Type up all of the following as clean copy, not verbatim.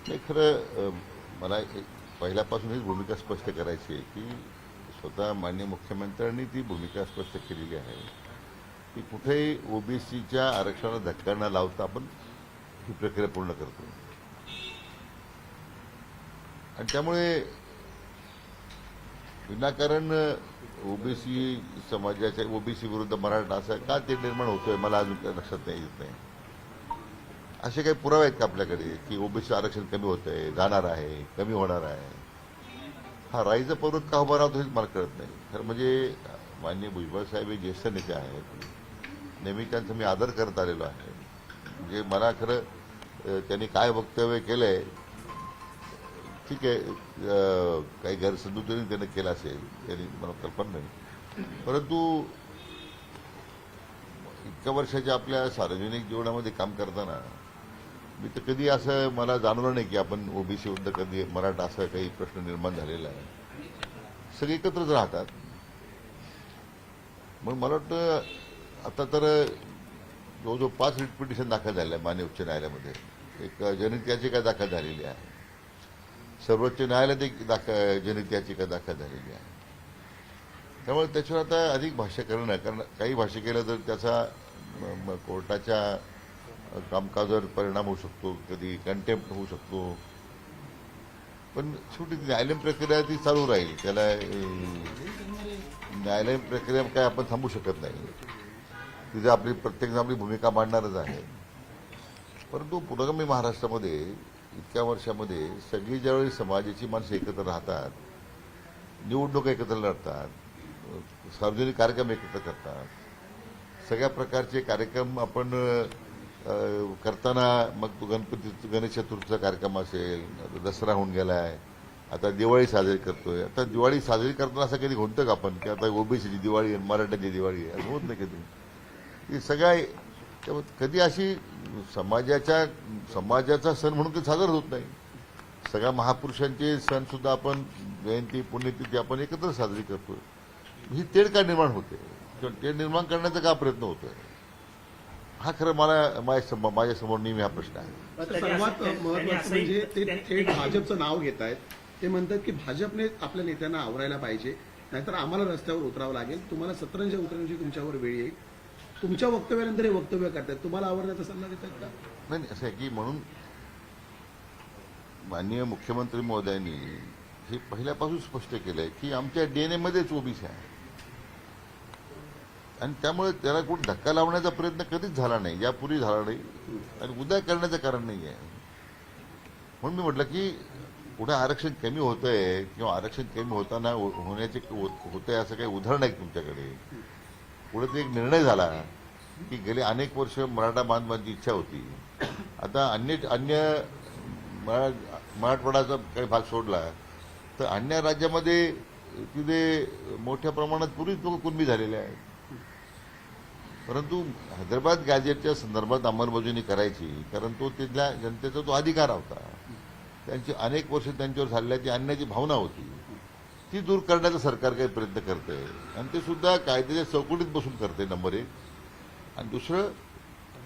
नाही खरं मला पहिल्यापासून हीच भूमिका स्पष्ट करायची आहे की स्वतः माननीय मुख्यमंत्र्यांनी ती भूमिका स्पष्ट केलेली आहे की कुठेही ओबीसीच्या आरक्षणाला धक्का न लावता आपण ही प्रक्रिया पूर्ण करतो आणि त्यामुळे विनाकारण ओबीसी समाजाच्या ओबीसी विरुद्ध मराठा असं का ते निर्माण होतोय मला अजून काही लक्षात नाही येत नाही. असे काही पुरावे आहेत का आपल्याकडे की ओबीसी आरक्षण कमी होत आहे, जाणार आहे, कमी होणार आहे? हा राईचा पर्वत का उभा राहतो हेच मला कळत नाही. खरं म्हणजे माननीय भुजबळ साहेब हे ज्येष्ठ नेते आहेत, नेहमी त्यांचा मी आदर करत आलेलो आहे. म्हणजे मला खरं त्यांनी काय वक्तव्य केलंय ठीक आहे, काही गैरसमजुतीने त्यानं केलं असेल त्यांनी मला कल्पना नाही, परंतु इतक्या वर्षाच्या आपल्या सार्वजनिक जीवनामध्ये काम करताना मी तर कधी असं मला जाणवलं नाही की आपण ओबीसी विरुद्ध कधी मराठा असा काही प्रश्न निर्माण झालेला आहे. सगळे एकत्रच राहतात. मग मला वाटतं आता तर जवळजवळ 5 रिट पिटिशन दाखल झाल्या मान्य उच्च न्यायालयामध्ये. एक जनहित याचिका दाखल झालेली आहे, सर्वोच्च न्यायालयात एक जनहित याचिका दाखल झालेली आहे. त्यामुळे त्याच्यावर आता अधिक भाष्य करणं, कारण काही भाष्य केलं तर त्याचा कोर्टाच्या कामकाजावर परिणाम होऊ शकतो, कधी कंटेम्प्ट होऊ शकतो. पण शेवटी न्यायालयीन प्रक्रिया ती चालू राहील. त्याला न्यायालयीन प्रक्रिया काय आपण थांबू शकत नाही. तिथे आपली प्रत्येकजण आपली भूमिका मांडणारच आहे. परंतु पुरोगामी महाराष्ट्रामध्ये इतक्या वर्षामध्ये सगळी ज्यावेळी समाजाची माणसं एकत्र राहतात, निवडणूक एकत्र लढतात, सार्वजनिक कार्यक्रम एकत्र करतात, सगळ्या प्रकारचे कार्यक्रम आपण करताना मग तो गणेश चतुर्थीचा कार्यक्रम असेल, दसरा होऊन गेलाय, आता दिवाळी साजरी करतोय. आता दिवाळी साजरी करताना असं कधी होतं का आपण की आता ओबीसीची दिवाळी आहे, मराठ्याची दिवाळी आहे, असं होत नाही कधी. ही सगळ्या कधी अशी समाजाचा सण म्हणून ते साजरा होत नाही. सगळ्या महापुरुषांचे सण सुद्धा आपण जयंती पुण्यतिथी आपण एकत्र साजरी करतोय. ही तेढ का निर्माण होते, तेढ निर्माण करण्याचा का प्रयत्न होतोय, हा खरं मला माझ्यासमोर नेहमी हा प्रश्न आहे. सर्वात महत्वाचं म्हणजे ते थेट भाजपचं नाव घेत आहेत. ते म्हणतात की भाजपने आपल्या नेत्यांना आवरायला पाहिजे, नाहीतर आम्हाला रस्त्यावर उतरावं लागेल. तुम्हाला सतरंजी उतरण्याची तुमच्यावर वेळ येईल. तुमच्या वक्तव्यानंतर हे वक्तव्य करतात, तुम्हाला आवडण्याचा सल्ला देतात का? नाही, असं आहे की म्हणून माननीय मुख्यमंत्री महोदयांनी हे पहिल्यापासून स्पष्ट केलंय की आमच्या डीएनए मध्येच ओबीसी आहे आणि त्यामुळे त्याला कुठे धक्का लावण्याचा प्रयत्न कधीच झाला नाही, यापूर्वी झाला नाही आणि उद्या करण्याचं कारण नाही आहे. म्हणून मी म्हटलं की कुठे आरक्षण कमी होतंय किंवा आरक्षण कमी होताना होण्याचे होतंय असं काही उदाहरण आहे तुमच्याकडे? पुढे ते एक निर्णय झाला की गेले अनेक वर्ष मराठा बांधवांची इच्छा होती, आता अन्य मराठवाड्याचा काही भाग सोडला तर अन्य राज्यामध्ये तिथे मोठ्या प्रमाणात पूर्वीच लोक कुणबी झालेले आहेत. परंतु हैदराबाद गॅजेटच्या संदर्भात अंमलबजावणी करायची, कारण तो तिथल्या जनतेचा तो अधिकार होता. त्यांची अनेक वर्ष त्यांच्यावर झालेली अन्यायाची भावना होती, ती दूर करण्याचा सरकार काही प्रयत्न करतंय आणि ते सुद्धा कायद्याच्या चौकटीत बसून करते, नंबर 1. आणि दुसरं,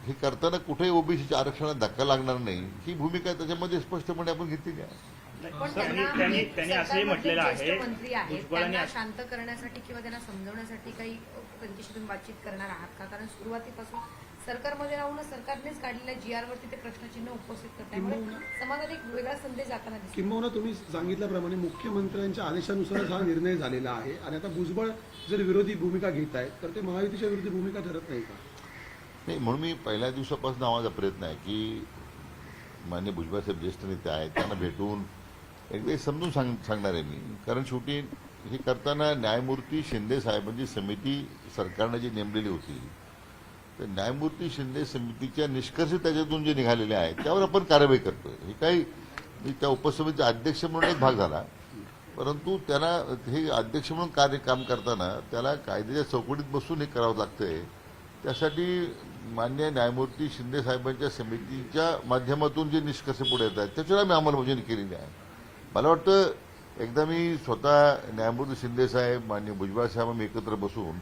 हे करताना कुठेही ओबीसीच्या आरक्षणात धक्का लागणार नाही ही भूमिका त्याच्यामध्ये स्पष्टपणे आपण घेतलेली आहे. पण त्यांनी असंही म्हटलेलं आहे, मंत्री आहेत, त्यांना शांत करण्यासाठी किंवा त्यांना समजवण्यासाठी काही त्यांच्याशी बातचीत करणार आहात का? कारण सुरुवातीपासून सरकारमध्ये राहूनच सरकारनेच काढलेल्या GR वरती ते प्रश्नचिन्ह उपस्थित करतात, त्यामुळे समाजात एक वेगळा संदेश जाताना दिसतो. किंबहुना तुम्ही सांगितल्याप्रमाणे मुख्यमंत्र्यांच्या आदेशानुसार हा निर्णय झालेला आहे आणि आता भुजबळ जर विरोधी भूमिका घेत आहेत तर ते महायुतीच्या विरोधी भूमिका ठरत नाही का? नाही, म्हणून मी पहिल्या दिवसापासून आवाजा प्रयत्न आहे की माननीय भुजबळ साहेब ज्येष्ठ नेते आहेत, त्यांना भेटून एकदा समजून सांगणार आहे मी. कारण शेवटी हे करताना न्यायमूर्ती शिंदे साहेबांची समिती सरकारनं जी नेमलेली होती, तर न्यायमूर्ती शिंदे समितीच्या निष्कर्ष त्याच्यातून जे निघालेले आहेत त्यावर आपण कारवाई करतोय. हे काही त्या उपसमितीचा अध्यक्ष म्हणून एक भाग झाला, परंतु त्याला हे अध्यक्ष म्हणून काम करताना त्याला कायद्याच्या चौकटीत बसून हे करावं लागतंय. त्यासाठी मान्य न्यायमूर्ती शिंदे साहेबांच्या समितीच्या माध्यमातून जे निष्कर्ष पुढे येत आहेत त्याच्यावर आम्ही अंमलबजावणी केलेली आहे. मला वाटतं एकदा मी स्वतः न्यायमूर्ती शिंदे साहेब, मान्य भुजबळ साहेब आम्ही एकत्र बसून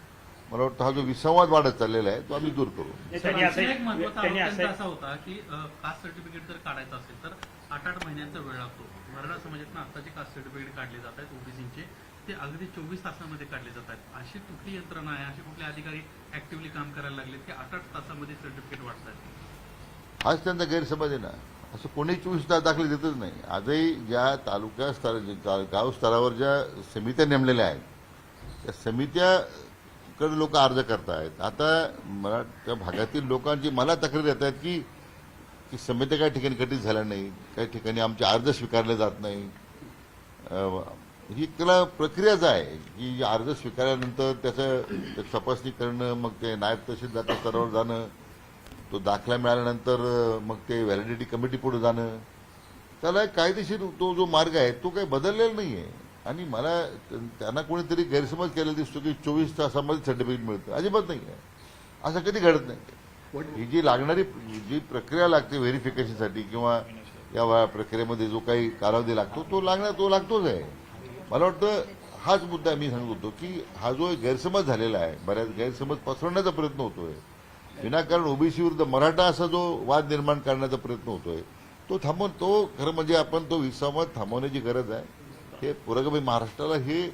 मला वाटतं हा जो विसंवाद वाढत चाललेला आहे तो आम्ही दूर करू. एक महत्त्वाचा असा होता की कास्ट सर्टिफिकेट जर काढायचं असेल तर 8-8 महिन्यांचा वेळ लागतो. मराठा समाजातून आत्ताचे कास्ट सर्टिफिकेट काढले जात आहेत ओबीसीचे, ते अगदी 24 तासामध्ये काढले जात आहेत. अशी कुठली यंत्रणा आहे, असे कुठले अधिकारी ऍक्टिव्हली काम करायला लागलेत की 8-8 तासामध्ये सर्टिफिकेट वाटतात? हाच त्यांचा गैरसमज आहे ना. असं कोणी 24 तास दाखले देतच नाही. आजही ज्या तालुका गाव स्तरावर ज्या समित्या नेमलेल्या आहेत त्या समित्याकडे लोक अर्ज करतायत. आता मला त्या भागातील लोकांची मला तक्रार येत आहेत की समित्या काही ठिकाणी गठीत झाल्या नाही, काही ठिकाणी आमचे अर्ज स्वीकारले जात नाही. ही त्याला प्रक्रियाच आहे की अर्ज स्वीकारल्यानंतर त्याचं तपासणी करणं, मग ते नायब तहसीलदार स्तरावर जाणं, तो दाखला मिळाल्यानंतर मग ते व्हॅलिडिटी कमिटी पुढे जाणं, त्याला कायदेशीर तो जो मार्ग आहे तो काही बदललेला नाही आहे. आणि मला त्यांना कोणीतरी गैरसमज केलेला दिसतो की 24 तासामध्ये सर्टिफिकेट मिळतं. अजिबात नाही आहे, असं कधी घडत नाही. ही जी लागणारी जी प्रक्रिया लागते व्हेरिफिकेशनसाठी किंवा या प्रक्रियेमध्ये जो काही कालावधी लागतो तो लागतोच आहे. मला वाटतं हाच मुद्दा मी सांगत होतो की हा जो गैरसमज झालेला आहे, बऱ्याच गैरसमज पसरवण्याचा प्रयत्न होतोय, विनाकारण ओबीसी विरुद्ध मराठा असा जो वाद निर्माण करण्याचा प्रयत्न होतोय तो खरं म्हणजे आपण तो विसंवाद थांबवण्याची गरज आहे. हे पुरोगामी महाराष्ट्राला हे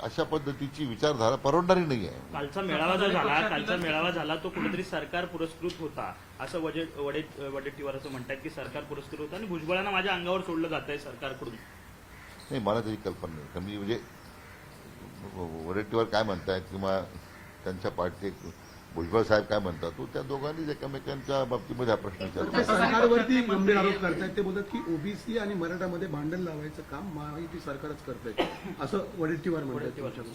अशा पद्धतीची विचारधारा परवडणारी नाही आहे. कालचा मेळावा झाला तो कुठेतरी सरकार पुरस्कृत होता असं वडेट्टीवार असं म्हणतात की सरकार पुरस्कृत होता आणि भुजबळांना माझ्या अंगावर सोडलं जात आहे सरकारकडून. नाही, मला त्याची कल्पना नाही. कमी म्हणजे वडेट्टीवार काय म्हणतायत किंवा त्यांच्या पार्टीचे भुजबळ साहेब काय म्हणतात, तो त्या दोघांनीच एकमेकांच्या बाबतीमध्ये हा प्रश्न ते विचारला. सरकारवरती गंभीर आरोप करतायत. ते बोलतात की ओबीसी आणि मराठामध्ये भांडण लावायचं काम महायुती सरकारच करतंय असं वडेट्टीवार म्हणतात.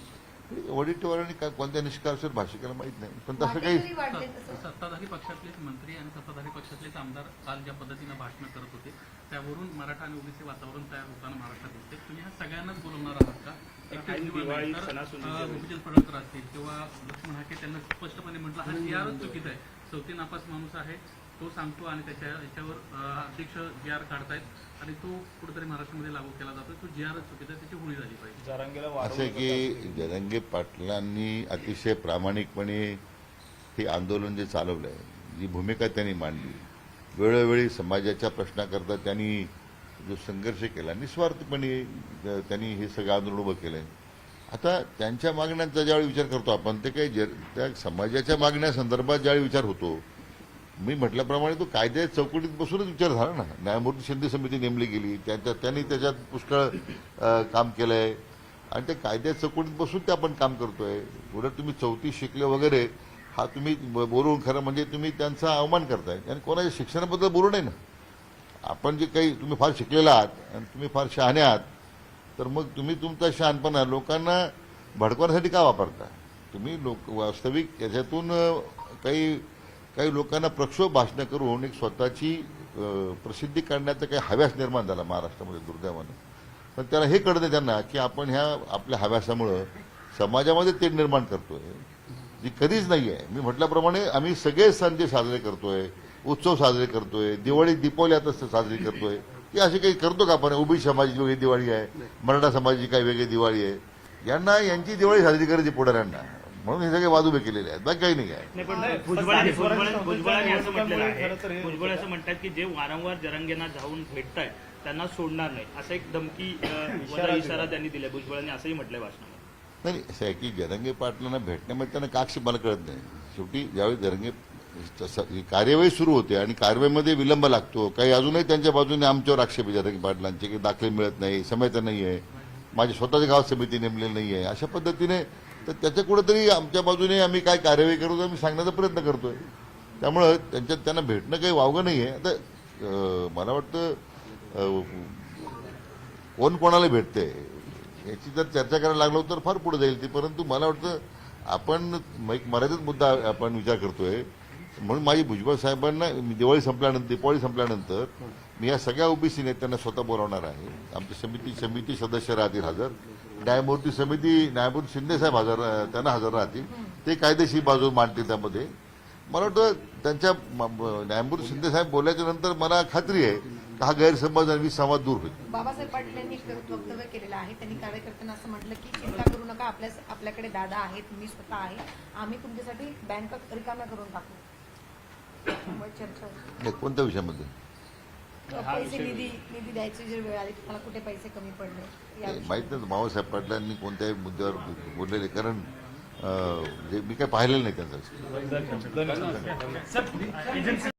वडेट्टीवारांनी कोणत्या निष्कर्षावर भाष्य केलं माहित नाही, पण तसं काही वाटेवरही वाढले तसं. सत्ताधारी पक्षातलेच मंत्री आणि सत्ताधारी पक्षातलेच आमदार काल ज्या पद्धतीनं भाषण करत होते त्यावरून मराठा आणि ओबीसी वातावरण तयार होताना महाराष्ट्रात दिसते. तुम्ही ह्या सगळ्यांनाच बोलवणार आहात का? गोपीचंद पडळकर असतील किंवा लक्ष्मण हाके त्यांना स्पष्टपणे म्हटलं हा जीआरच चुकीचा आहे, चौथी नापास माणूस आहे तो सांगतो आणि याच्यावर अध्यक्ष जीआर काढतायत आणि तो कुठेतरी महाराष्ट्रामध्ये लागू केला जातो, तो जीआरच चुकीचा आहे, त्याची होळी झाली पाहिजे. असं आहे की जरांगे पाटलांनी अतिशय प्रामाणिकपणे हे आंदोलन जे चालवलं आहे, जी भूमिका त्यांनी मांडली, वेळोवेळी समाजाच्या प्रश्नाकरता त्यांनी जो संघर्ष केला, निस्वार्थपणे त्यांनी हे सगळं आंदोलन उभं केलंय. आता त्यांच्या मागण्यांचा ज्यावेळी विचार करतो आपण, ते काही त्या समाजाच्या मागण्यासंदर्भात ज्यावेळी विचार होतो, मी म्हटल्याप्रमाणे तो कायद्याच्या चौकटीत बसूनच विचार झाला ना. न्यायमूर्ती शिंदे समिती नेमली गेली, त्यांनी त्याच्यात पुष्कळ काम केलंय आणि त्या कायद्याच्या चौकटीत बसून ते आपण काम करतोय. उलट तुम्ही 34 शिकले वगैरे हा तुम्ही बोलून खरं म्हणजे तुम्ही त्यांचा अवमान करताय आणि कोणाच्या शिक्षणाबद्दल बोलू नये ना. आपण जे काही तुम्ही फार शिकलेला आहात आणि तुम्ही फार शहाणे आहात, तर मग तुम्ही तुमचा शहाणपणा लोकांना भडकवण्यासाठी का वापरता? तुम्ही वास्तविक याच्यातून काही लोकांना प्रक्षोभ भाषणं करून एक स्वतःची प्रसिद्धी काढण्याचा काही हव्यास निर्माण झाला महाराष्ट्रामध्ये दुर्दैवानं. पण त्याला हे कळत नाही त्यांना की आपण ह्या आपल्या हव्यासामुळं समाजामध्ये तेढ निर्माण करतोय जी कधीच नाही आहे. मी म्हटल्याप्रमाणे आम्ही सगळे सण जे साजरे करतोय, उत्सव साजरे करतोय, दीपावली आता साजरी करतोय, की असे काही करतो का आपण? ओबीसी समाजाची वेगळी दिवाळी आहे, मराठा समाजाची काही वेगळी दिवाळी आहे, यांची दिवाळी साजरी करायची पुढाऱ्यांना, म्हणून हे सगळे वाद उभे केलेले आहेत, बाकी काही नाही आहे. भुजबळांनी असं म्हटलेलं आहे, भुजबळ असं म्हणतात की जे वारंवार जरांगेंना जाऊन भेटतायत त्यांना सोडणार नाही, असा एक धमकी इशारा त्यांनी दिलाय. भुजबळांनी असंही म्हटलंय भाषणामध्ये. नाही, असं आहे की जरांगे पाटलांना भेटण्यामध्ये त्यांना का आक्षेप मला कळत नाही. शेवटी ज्यावेळी जरांगे कार्यवाही सुरू होते आणि कार्यवाहीमध्ये विलंब लागतो, काही अजूनही त्यांच्या बाजूने आमच्यावर आक्षेप आहे जरांगे पाटलांचे की दाखले मिळत नाही, समिती नाही आहे, माझ्या स्वतःच्या गावात समिती नेमलेली नाही आहे, अशा पद्धतीने. तर त्याच्या कुठेतरी आमच्या बाजूने आम्ही काय कार्यवाही करू आम्ही सांगण्याचा प्रयत्न करतोय. त्यामुळं त्यांना भेटणं काही वावगं नाही आहे. आता मला वाटतं कोण कोणाला भेटते याची जर चर्चा करायला लागलो तर फार पुढे जाईल ती. परंतु मला वाटतं आपण एक मर्यादित मुद्दा आपण विचार करतोय, म्हणून माझी भुजबळ साहेबांना दीपावली संपल्यानंतर मी या सगळ्या ओबीसी नेत्यांना स्वतः बोलावणार आहे. आमची समिती सदस्य राहतील हजर, न्यायमूर्ती शिंदे साहेब त्यांना हजर राहतील, ते कायदेशीर बाजू मांडतील. त्यामध्ये मला वाटतं त्यांच्या न्यायमूर्ती शिंदे साहेब बोलल्याच्या नंतर मला खात्री आहे हा गैरसमज आणि विसंवाद दूर होईल. बाबासाहेब पाटील यांनी वक्तव्य केलेलं आहे. त्यांनी कारवाई करताना असं म्हटलं की चिंता करू नका, आपल्याकडे दादा आहेत, मी स्वतः आहे, आम्ही तुमच्यासाठी बँका रिकाम्या करून टाकू. चर्चा कोणत्या विषयामध्ये? पैसे निधी द्यायची जी वेळ आली तुम्हाला कुठे पैसे कमी पडले या ते माहित नाही बाबासाहेब पाटलांनी कोणत्याही मुद्द्यावर बोललेले, कारण जे मी काय पाहिलेलं नाही त्यांचं.